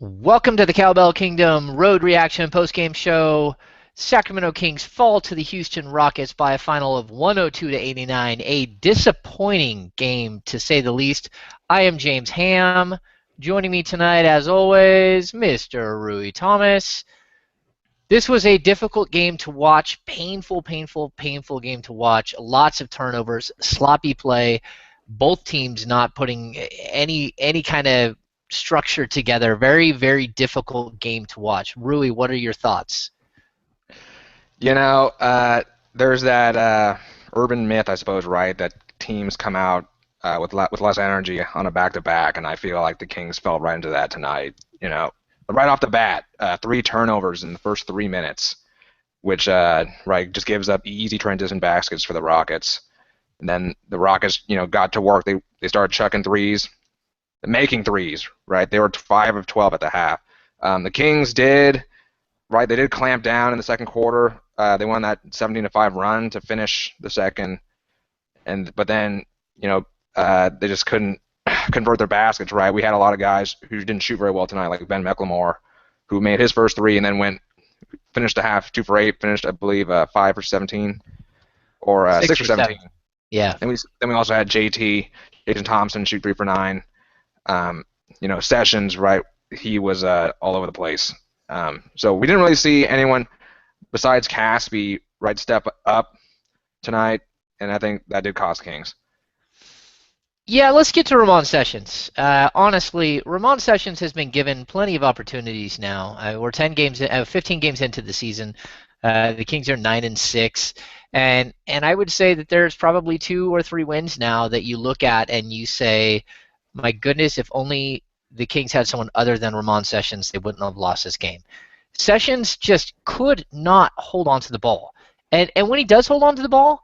Welcome to the Cowbell Kingdom Road Reaction Postgame Show. Sacramento Kings fall to the Houston Rockets by a final of 102-89. A disappointing game, to say the least. I am James Ham. Joining me tonight, as always, Mr. Rui Thomas. This was a difficult game to watch. Painful game to watch. Lots of turnovers, sloppy play. Both teams not putting any kind of structure together. Very difficult game to watch. Rui, what are your thoughts? There's that urban myth, I suppose, right, that teams come out with less energy on a back-to-back, and I feel like the Kings fell right into that tonight. Right off the bat, 3 turnovers in the first 3 minutes, which just gives up easy transition baskets for the Rockets. And then the Rockets, got to work. They started chucking threes, making threes, right? They were 5 of 12 at the half. The Kings did, right? They did clamp down in the second quarter. They won that 17-5 run to finish the second, but then they just couldn't convert their baskets, right? We had a lot of guys who didn't shoot very well tonight, like Ben McLemore, who made his first 3 and then finished the half 2 for 8, finished I believe 5 for 17 or 6 for 17. Yeah. Then we also had Jason Thompson shoot 3 for 9. Sessions, right? He was all over the place. So we didn't really see anyone besides Caspi, right, step up tonight, and I think that did cost Kings. Yeah, let's get to Ramon Sessions. Honestly, Ramon Sessions has been given plenty of opportunities now. We're 15 games into the season. The Kings are 9-6, and I would say that there's probably 2 or 3 wins now that you look at and you say, my goodness, if only the Kings had someone other than Ramon Sessions, they wouldn't have lost this game. Sessions just could not hold on to the ball. And when he does hold on to the ball,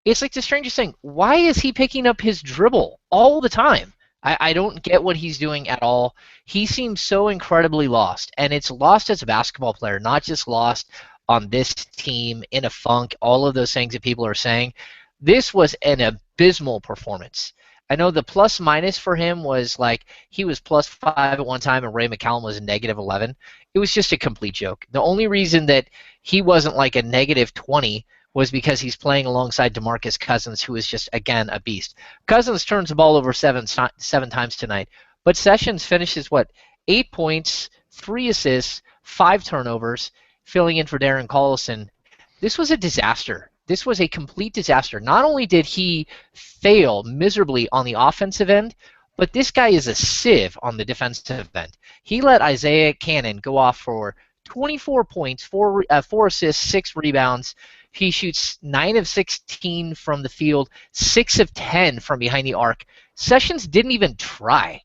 it's like the strangest thing. Why is he picking up his dribble all the time? I don't get what he's doing at all. He seems so incredibly lost. And it's lost as a basketball player, not just lost on this team, in a funk, all of those things that people are saying. This was an abysmal performance. I know the plus minus for him was like he was +5 at one time and Ray McCallum was a -11. It was just a complete joke. The only reason that he wasn't like a -20 was because he's playing alongside DeMarcus Cousins, who is just, again, a beast. Cousins turns the ball over seven times tonight, but Sessions finishes, 8 points, 3 assists, 5 turnovers, filling in for Darren Collison. This was a disaster. This was a complete disaster. Not only did he fail miserably on the offensive end, but this guy is a sieve on the defensive end. He let Isaiah Cannon go off for 24 points, 4 assists, 6 rebounds. He shoots 9 of 16 from the field, 6 of 10 from behind the arc. Sessions didn't even try.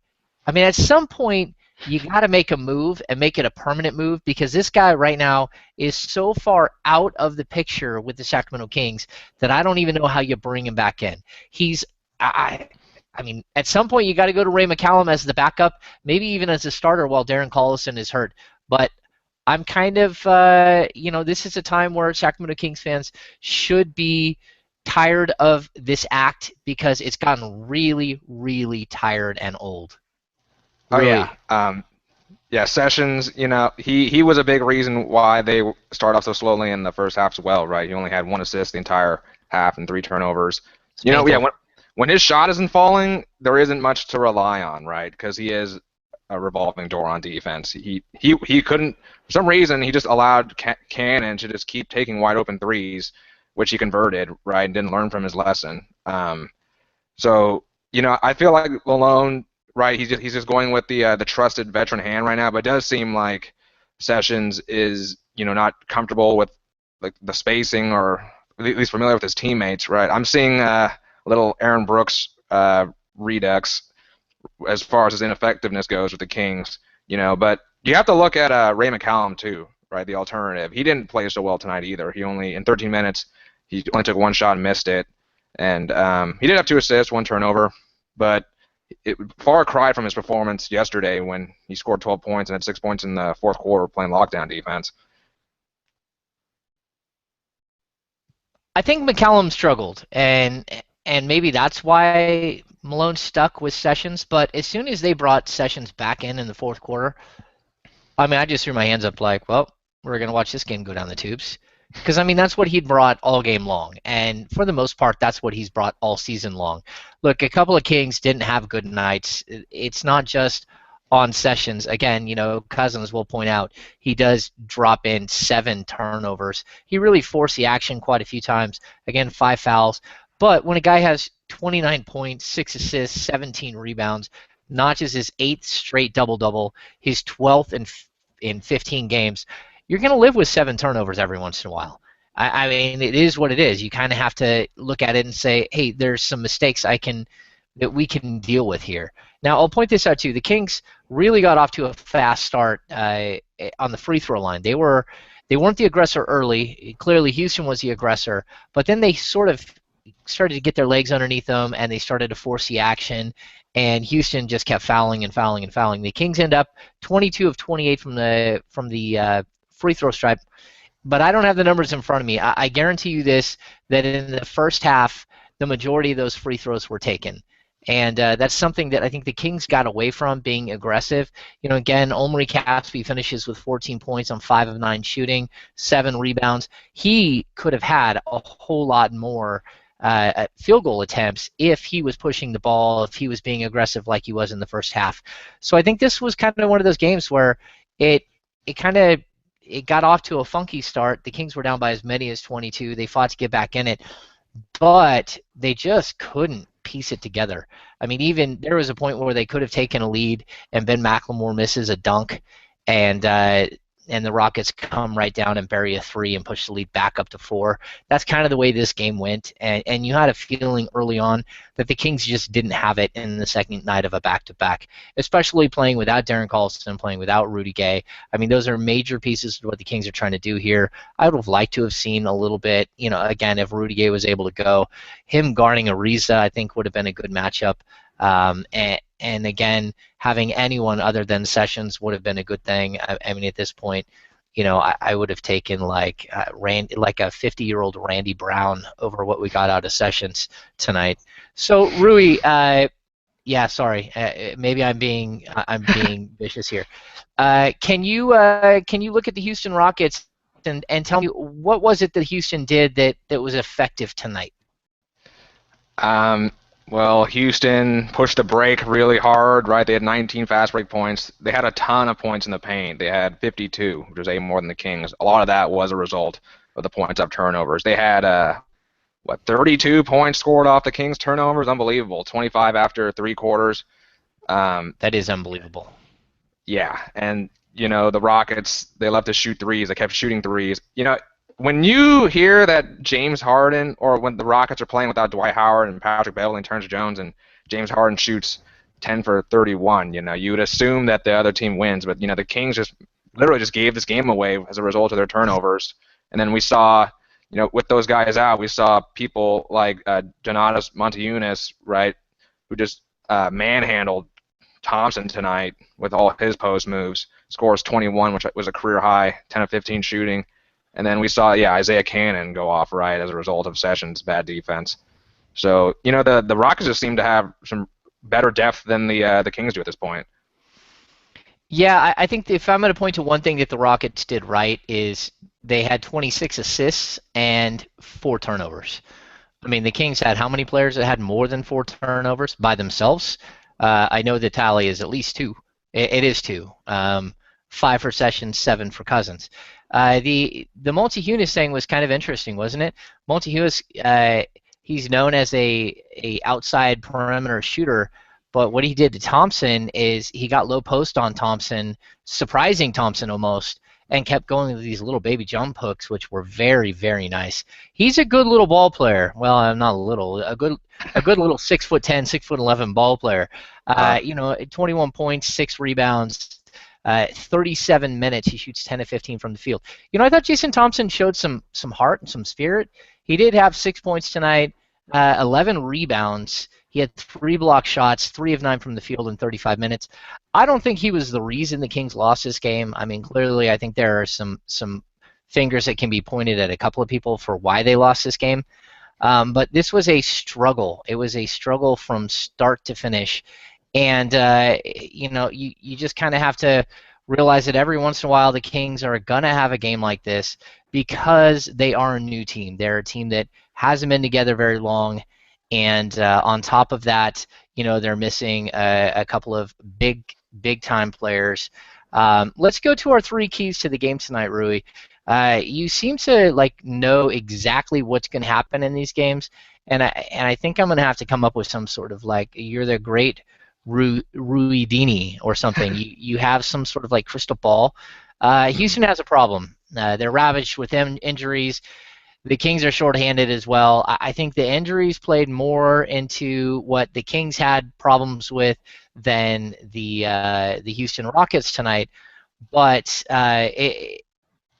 I mean, at some point, you got to make a move and make it a permanent move, because this guy right now is so far out of the picture with the Sacramento Kings that I don't even know how you bring him back in. I mean, at some point you got to go to Ray McCallum as the backup, maybe even as a starter while Darren Collison is hurt. But I'm kind of, this is a time where Sacramento Kings fans should be tired of this act, because it's gotten really tired and old. Really? Oh yeah. Sessions, he was a big reason why they started off so slowly in the first half as well, right? He only had 1 assist the entire half and 3 turnovers. When his shot isn't falling, there isn't much to rely on, right? Because he is a revolving door on defense. He couldn't, for some reason, he just allowed Cannon to just keep taking wide open threes, which he converted, right, and didn't learn from his lesson. So I feel like Malone, right, he's just going with the trusted veteran hand right now, but it does seem like Sessions is not comfortable with like the spacing, or at least familiar with his teammates, right? I'm seeing a little Aaron Brooks redux as far as his ineffectiveness goes with the Kings, but you have to look at Ray McCallum too, right? The alternative. He didn't play so well tonight either. He only, in 13 minutes, he only took 1 shot and missed it, and he did have 2 assists, 1 turnover, but far cry from his performance yesterday when he scored 12 points and had 6 points in the fourth quarter playing lockdown defense. I think McCallum struggled, and maybe that's why Malone stuck with Sessions. But as soon as they brought Sessions back in the fourth quarter, I mean, I just threw my hands up like, well, we're going to watch this game go down the tubes. Because, I mean, that's what he'd brought all game long. And for the most part, that's what he's brought all season long. Look, a couple of Kings didn't have good nights. It's not just on Sessions. Again, Cousins will point out he does drop in 7 turnovers. He really forced the action quite a few times. Again, 5 fouls. But when a guy has 29 points, 6 assists, 17 rebounds, notches his 8th straight double-double, his 12th in 15 games, you're going to live with 7 turnovers every once in a while. I mean, it is what it is. You kind of have to look at it and say, hey, there's some mistakes that we can deal with here. Now, I'll point this out too. The Kings really got off to a fast start on the free throw line. They weren't the aggressor early. Clearly, Houston was the aggressor, but then they sort of started to get their legs underneath them, and they started to force the action, and Houston just kept fouling and fouling and fouling. The Kings end up 22 of 28 from the free throw stripe, but I don't have the numbers in front of me. I guarantee you this, that in the first half, the majority of those free throws were taken. And that's something that I think the Kings got away from, being aggressive. Again, Omri Caspi finishes with 14 points on 5 of 9 shooting, 7 rebounds. He could have had a whole lot more field goal attempts if he was pushing the ball, if he was being aggressive like he was in the first half. So I think this was kind of one of those games where it got off to a funky start. The Kings were down by as many as 22. They fought to get back in it, but they just couldn't piece it together. I mean, even there was a point where they could have taken a lead, and Ben McLemore misses a dunk, and the Rockets come right down and bury a 3 and push the lead back up to 4. That's kind of the way this game went, and you had a feeling early on that the Kings just didn't have it in the second night of a back-to-back, especially playing without Darren Collison, playing without Rudy Gay. I mean, those are major pieces of what the Kings are trying to do here. I would have liked to have seen a little bit, again, if Rudy Gay was able to go. Him guarding Ariza, I think, would have been a good matchup. And again, having anyone other than Sessions would have been a good thing. I mean, at this point, I would have taken like a 50-year-old Randy Brown over what we got out of Sessions tonight. So Rui, yeah, sorry, maybe I'm being vicious here. Can you look at the Houston Rockets and tell me what was it that Houston did that was effective tonight? Well, Houston pushed the break really hard, right? They had 19 fast break points. They had a ton of points in the paint. They had 52, which was 8 more than the Kings. A lot of that was a result of the points of turnovers. They had, 32 points scored off the Kings' turnovers? Unbelievable. 25 after 3 quarters. That is unbelievable. Yeah, and, the Rockets, they love to shoot threes. They kept shooting threes. When you hear that James Harden, or when the Rockets are playing without Dwight Howard and Patrick Beverley and Terrence Jones, and James Harden shoots 10 for 31, you would assume that the other team wins. But, the Kings just literally just gave this game away as a result of their turnovers. And then we saw, with those guys out, we saw people like Donatas Montiunas, right, who just manhandled Thompson tonight with all his post moves. Scores 21, which was a career high, 10 of 15 shooting. And then we saw, Isaiah Cannon go off, right, as a result of Sessions' bad defense. So, the Rockets just seem to have some better depth than the Kings do at this point. Yeah, I think if I'm going to point to one thing that the Rockets did right is they had 26 assists and 4 turnovers. I mean, the Kings had how many players that had more than 4 turnovers by themselves? I know the tally is at least 2. It is 2. 5 for Sessions, 7 for Cousins. The Montiunas thing was kind of interesting, wasn't it? Montiunas, he's known as a outside perimeter shooter, but what he did to Thompson is he got low post on Thompson, surprising Thompson almost, and kept going with these little baby jump hooks, which were very, very nice. He's a good little ball player. Well, I'm not a little, a good little 6'10", 6'11" ball player. 21 points, 6 rebounds. 37 minutes, he shoots 10 of 15 from the field. I thought Jason Thompson showed some heart and some spirit. He did have 6 points tonight, 11 rebounds. He had 3 block shots, 3 of 9 from the field in 35 minutes. I don't think he was the reason the Kings lost this game. I mean, clearly, I think there are some fingers that can be pointed at a couple of people for why they lost this game. But this was a struggle. It was a struggle from start to finish. And, you just kind of have to realize that every once in a while the Kings are going to have a game like this because they are a new team. They're a team that hasn't been together very long, and on top of that, they're missing a couple of big time players. Let's go to our three keys to the game tonight, Rui. You seem to know exactly what's going to happen in these games, and I think I'm going to have to come up with some sort of you're the great Ruidini or something. You have some sort of crystal ball. Houston has a problem. They're ravaged with injuries. The Kings are shorthanded as well. I think the injuries played more into what the Kings had problems with than the Houston Rockets tonight. But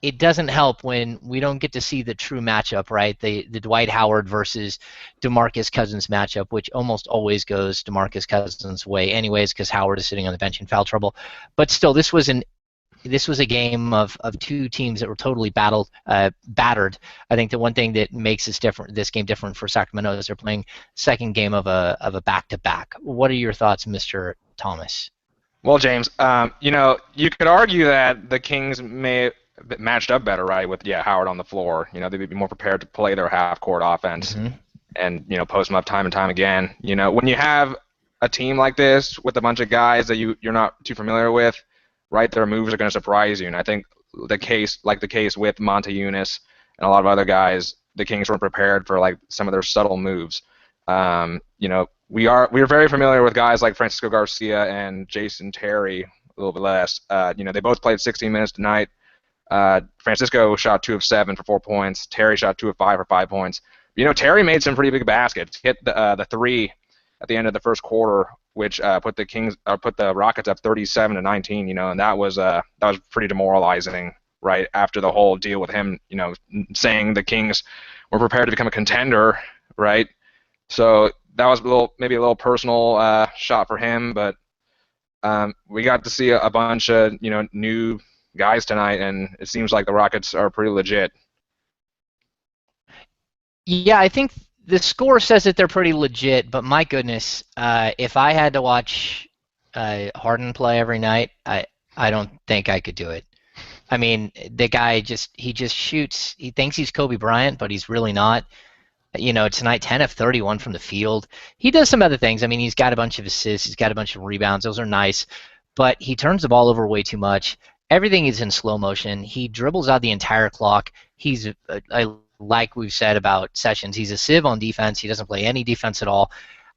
it doesn't help when we don't get to see the true matchup, right? The Dwight Howard versus DeMarcus Cousins matchup, which almost always goes DeMarcus Cousins' way anyways because Howard is sitting on the bench in foul trouble. But still, this was a game of two teams that were totally battered. I think the one thing that makes this game different for Sacramento is they're playing second game of a back-to-back. What are your thoughts, Mr. Thomas? Well, James, you could argue that the Kings may have matched up better, right, with Howard on the floor. They'd be more prepared to play their half-court offense and post them up time and time again. When you have a team like this with a bunch of guys that you're not too familiar with, right, their moves are going to surprise you. And I think the case with Monte Eunice and a lot of other guys, the Kings weren't prepared for some of their subtle moves. We are very familiar with guys like Francisco Garcia and Jason Terry, a little bit less. They both played 16 minutes tonight. Francisco shot 2 of 7 for 4 points. Terry shot 2 of 5 for 5 points. Terry made some pretty big baskets. Hit the three at the end of the first quarter, which put the Rockets up 37-19. And that was pretty demoralizing, right, after the whole deal with him, saying the Kings were prepared to become a contender, right? So that was maybe a little personal shot for him, but we got to see a bunch of new guys tonight, and it seems like the Rockets are pretty legit. Yeah, I think the score says that they're pretty legit, but my goodness, if I had to watch Harden play every night, I don't think I could do it. I mean, the guy just shoots. He thinks he's Kobe Bryant, but he's really not. Tonight, 10 of 31 from the field. He does some other things. I mean, he's got a bunch of assists. He's got a bunch of rebounds. Those are nice. But he turns the ball over way too much. Everything is in slow motion. He dribbles out the entire clock. He's, like we've said about Sessions, he's a sieve on defense. He doesn't play any defense at all.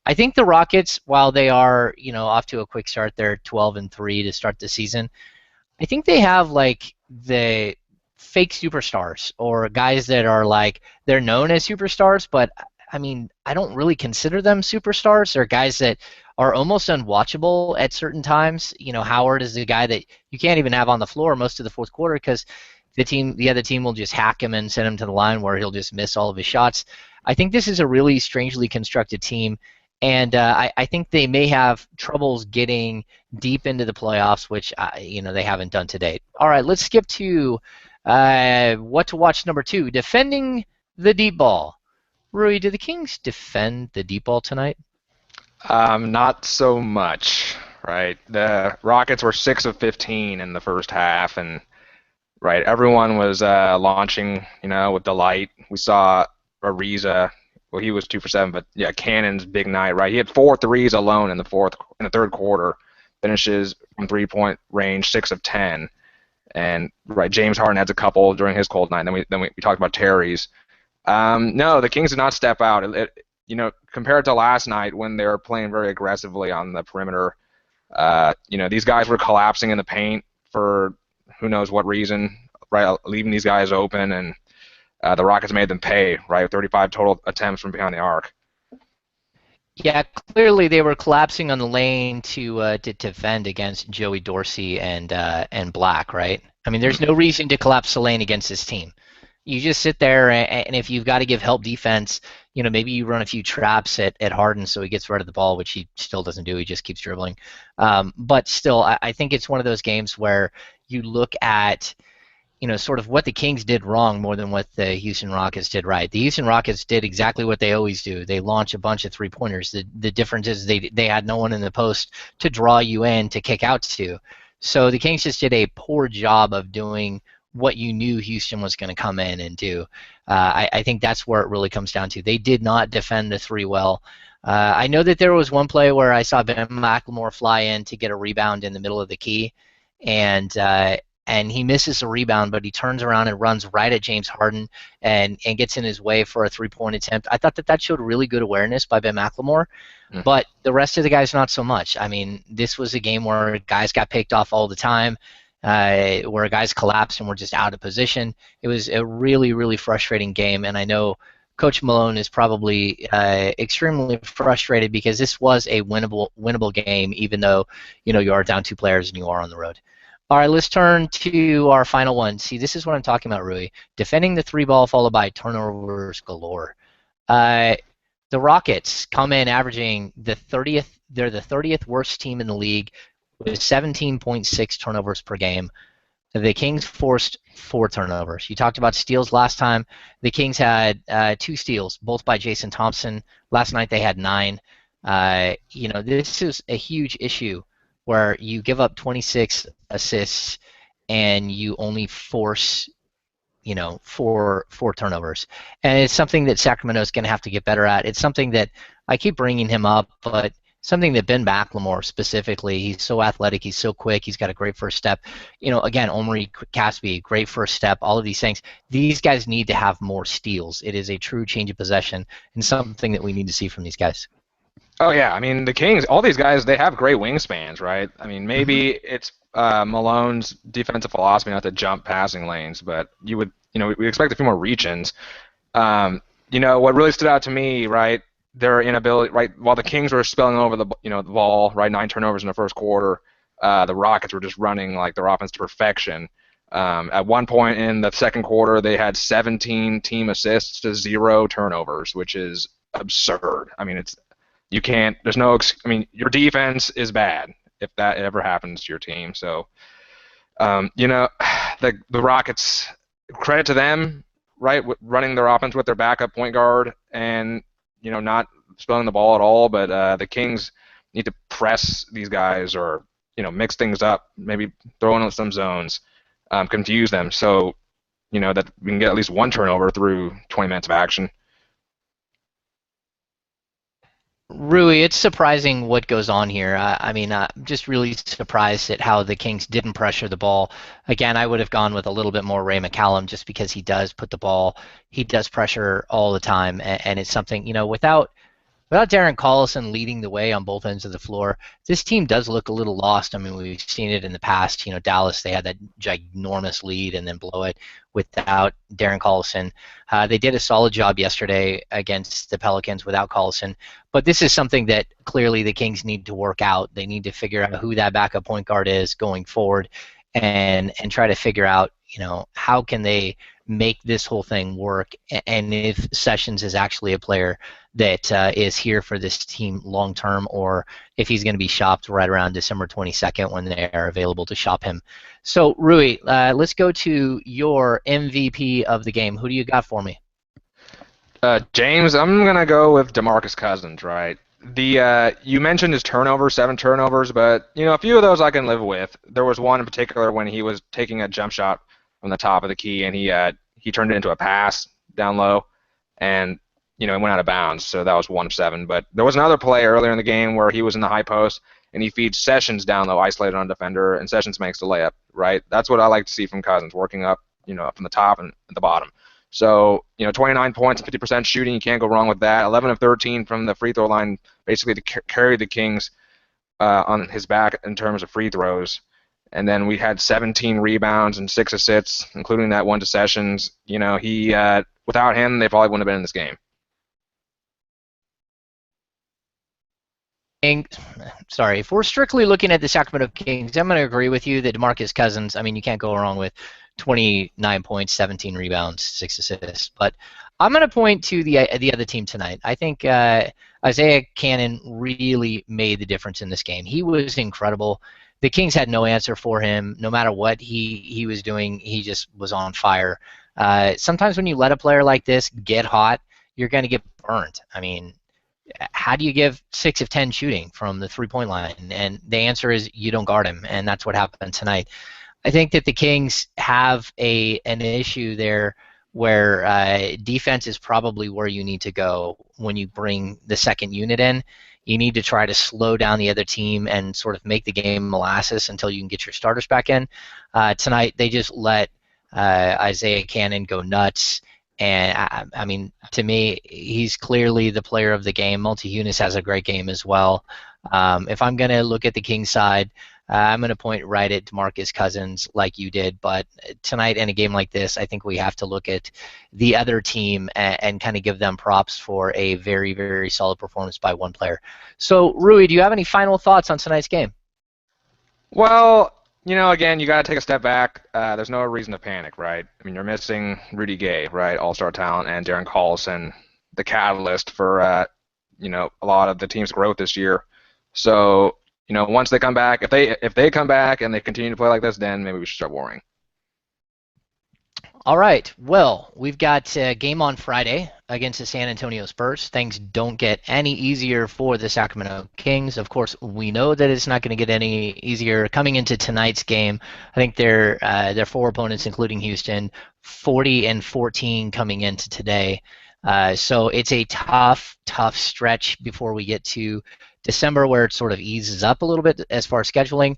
I think the Rockets, while they are, off to a quick start, they're 12-3 to start the season. I think they have the fake superstars or guys that are they're known as superstars, but I mean, I don't really consider them superstars. They're guys that are almost unwatchable at certain times. Howard is the guy that you can't even have on the floor most of the fourth quarter because the other team will just hack him and send him to the line where he'll just miss all of his shots. I think this is a really strangely constructed team, and I think they may have troubles getting deep into the playoffs, which they haven't done to date. All right, let's skip to what to watch number 2, defending the deep ball. Rui, do the Kings defend the deep ball tonight? Not so much, right? The Rockets were 6 of 15 in the first half, and right, everyone was launching, with delight. We saw Ariza. Well, he was 2 for 7, but Cannon's big night, right? He had 4 threes alone in the third quarter. Finishes from 3-point range, 6 of 10. And right, James Harden has a couple during his cold night. Then we talked about Terry's. No, the Kings did not step out. Compared to last night when they were playing very aggressively on the perimeter, these guys were collapsing in the paint for who knows what reason, right? Leaving these guys open, and the Rockets made them pay, right? 35 total attempts from behind the arc. Yeah, clearly they were collapsing on the lane to defend against Joey Dorsey and Black, right? I mean, there's no reason to collapse the lane against this team. You just sit there, and if you've got to give help defense, maybe you run a few traps at Harden so he gets rid of the ball, which he still doesn't do. He just keeps dribbling. But still, I think it's one of those games where you look at sort of what the Kings did wrong more than what the Houston Rockets did right. The Houston Rockets did exactly what they always do. They launch a bunch of three-pointers. The difference is they had no one in the post to draw you in to kick out to. So the Kings just did a poor job of doing what you knew Houston was going to come in and do. I think that's where it really comes down to. They did not defend the three well. I know that there was one play where I saw Ben McLemore fly in to get a rebound in the middle of the key, and he misses the rebound, but he turns around and runs right at James Harden and gets in his way for a three-point attempt. I thought that showed really good awareness by Ben McLemore. But the rest of the guys, not so much. I mean, this was a game where guys got picked off all the time, where guys collapsed and were just out of position. It was a really, really frustrating game, and I know Coach Malone is probably extremely frustrated because this was a winnable game, even though you are down 2 players and you are on the road. All right, let's turn to our final one. See, this is what I'm talking about, Rui. Defending the 3-ball followed by turnovers galore. The Rockets come in averaging the 30th. They're the 30th worst team in the league with 17.6 turnovers per game. The Kings forced 4 turnovers. You talked about steals last time. The Kings had 2 steals, both by Jason Thompson. Last night they had 9. This is a huge issue where you give up 26 assists and you only force four turnovers. And it's something that Sacramento is going to have to get better at. It's something that I keep bringing him up, but something that Ben McLemore specifically, he's so athletic, he's so quick, he's got a great first step. Again, Omri Caspi, great first step, all of these things. These guys need to have more steals. It is a true change of possession and something that we need to see from these guys. Oh, yeah. I mean, the Kings, all these guys, they have great wingspans, right? I mean, maybe it's Malone's defensive philosophy not to jump passing lanes, but we expect a few more reach-ins. What really stood out to me, right, their inability, right, while the Kings were spilling over the ball, right, 9 turnovers in the first quarter, the Rockets were just running like their offense to perfection. At one point in the second quarter, they had 17 team assists to 0 turnovers, which is absurd. I mean, your defense is bad if that ever happens to your team. So, the Rockets, credit to them, right, running their offense with their backup point guard and, not spilling the ball at all. But the Kings need to press these guys or, mix things up, maybe throw in some zones, confuse them so, that we can get at least 1 turnover through 20 minutes of action. Rui, it's surprising what goes on here. I'm just really surprised at how the Kings didn't pressure the ball. Again, I would have gone with a little bit more Ray McCallum just because he does pressure all the time, and it's something, without Darren Collison leading the way on both ends of the floor, this team does look a little lost. I mean, we've seen it in the past. Dallas, they had that ginormous lead and then blow it without Darren Collison. They did a solid job yesterday against the Pelicans without Collison, but this is something that clearly the Kings need to work out. They need to figure out who that backup point guard is going forward and try to figure out, how can they make this whole thing work, and if Sessions is actually a player that is here for this team long term, or if he's going to be shopped right around December 22nd when they are available to shop him. So, Rui, let's go to your MVP of the game. Who do you got for me? James, I'm going to go with DeMarcus Cousins, right? You mentioned his turnovers, 7 turnovers, but a few of those I can live with. There was one in particular when he was taking a jump shot from the top of the key, and he turned it into a pass down low, and it went out of bounds. So that was 1 of 7. But there was another play earlier in the game where he was in the high post and he feeds Sessions down low, isolated on a defender, and Sessions makes the layup. Right? That's what I like to see from Cousins, working up, up from the top and at the bottom. So 29 points, 50% shooting, you can't go wrong with that. 11 of 13 from the free throw line, basically to carry the Kings on his back in terms of free throws. And then we had 17 rebounds and 6 assists, including that one to Sessions. Without him, they probably wouldn't have been in this game. Sorry, if we're strictly looking at the Sacramento Kings, I'm going to agree with you that DeMarcus Cousins, you can't go wrong with 29 points, 17 rebounds, 6 assists. But I'm going to point to the other team tonight. I think Isaiah Cannon really made the difference in this game. He was incredible. The Kings had no answer for him. No matter what he was doing, he just was on fire. Sometimes when you let a player like this get hot, you're going to get burned. how do you give 6 of 10 shooting from the 3-point line? And the answer is you don't guard him, and that's what happened tonight. I think that the Kings have an issue there where defense is probably where you need to go when you bring the second unit in. You need to try to slow down the other team and sort of make the game molasses until you can get your starters back in. Tonight, they just let Isaiah Cannon go nuts. And I mean, to me, he's clearly the player of the game. Multi-Hunis has a great game as well. If I'm going to look at the Kings side, I'm going to point right at DeMarcus Cousins like you did. But tonight in a game like this, I think we have to look at the other team and kind of give them props for a very, very solid performance by one player. So, Rui, do you have any final thoughts on tonight's game? Well, again, you got to take a step back. There's no reason to panic, right? I mean, you're missing Rudy Gay, right, all-star talent, and Darren Collison, the catalyst for, a lot of the team's growth this year. So, once they come back, if they come back and they continue to play like this, then maybe we should start worrying. All right. Well, we've got a game on Friday against the San Antonio Spurs. Things don't get any easier for the Sacramento Kings. Of course, we know that it's not going to get any easier coming into tonight's game. I think their 4 opponents, including Houston, 40-14 coming into today. So it's a tough stretch before we get to December, where it sort of eases up a little bit as far as scheduling.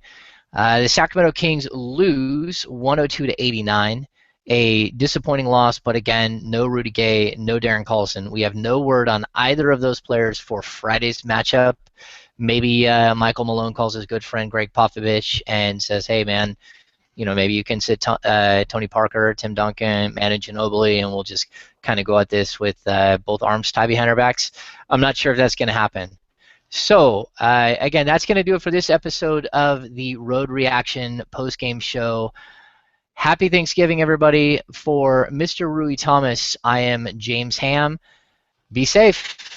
The Sacramento Kings lose 102-89. A disappointing loss, but again, no Rudy Gay, no Darren Collison. We have no word on either of those players for Friday's matchup. Maybe Michael Malone calls his good friend Greg Popovich and says, hey, man, maybe you can sit Tony Parker, Tim Duncan, Manu Ginobili, and we'll just kind of go at this with both arms tied behind our backs. I'm not sure if that's going to happen. So, again, that's going to do it for this episode of the Road Reaction post-game show. Happy Thanksgiving, everybody. For Mr. Rui Thomas, I am James Ham. Be safe.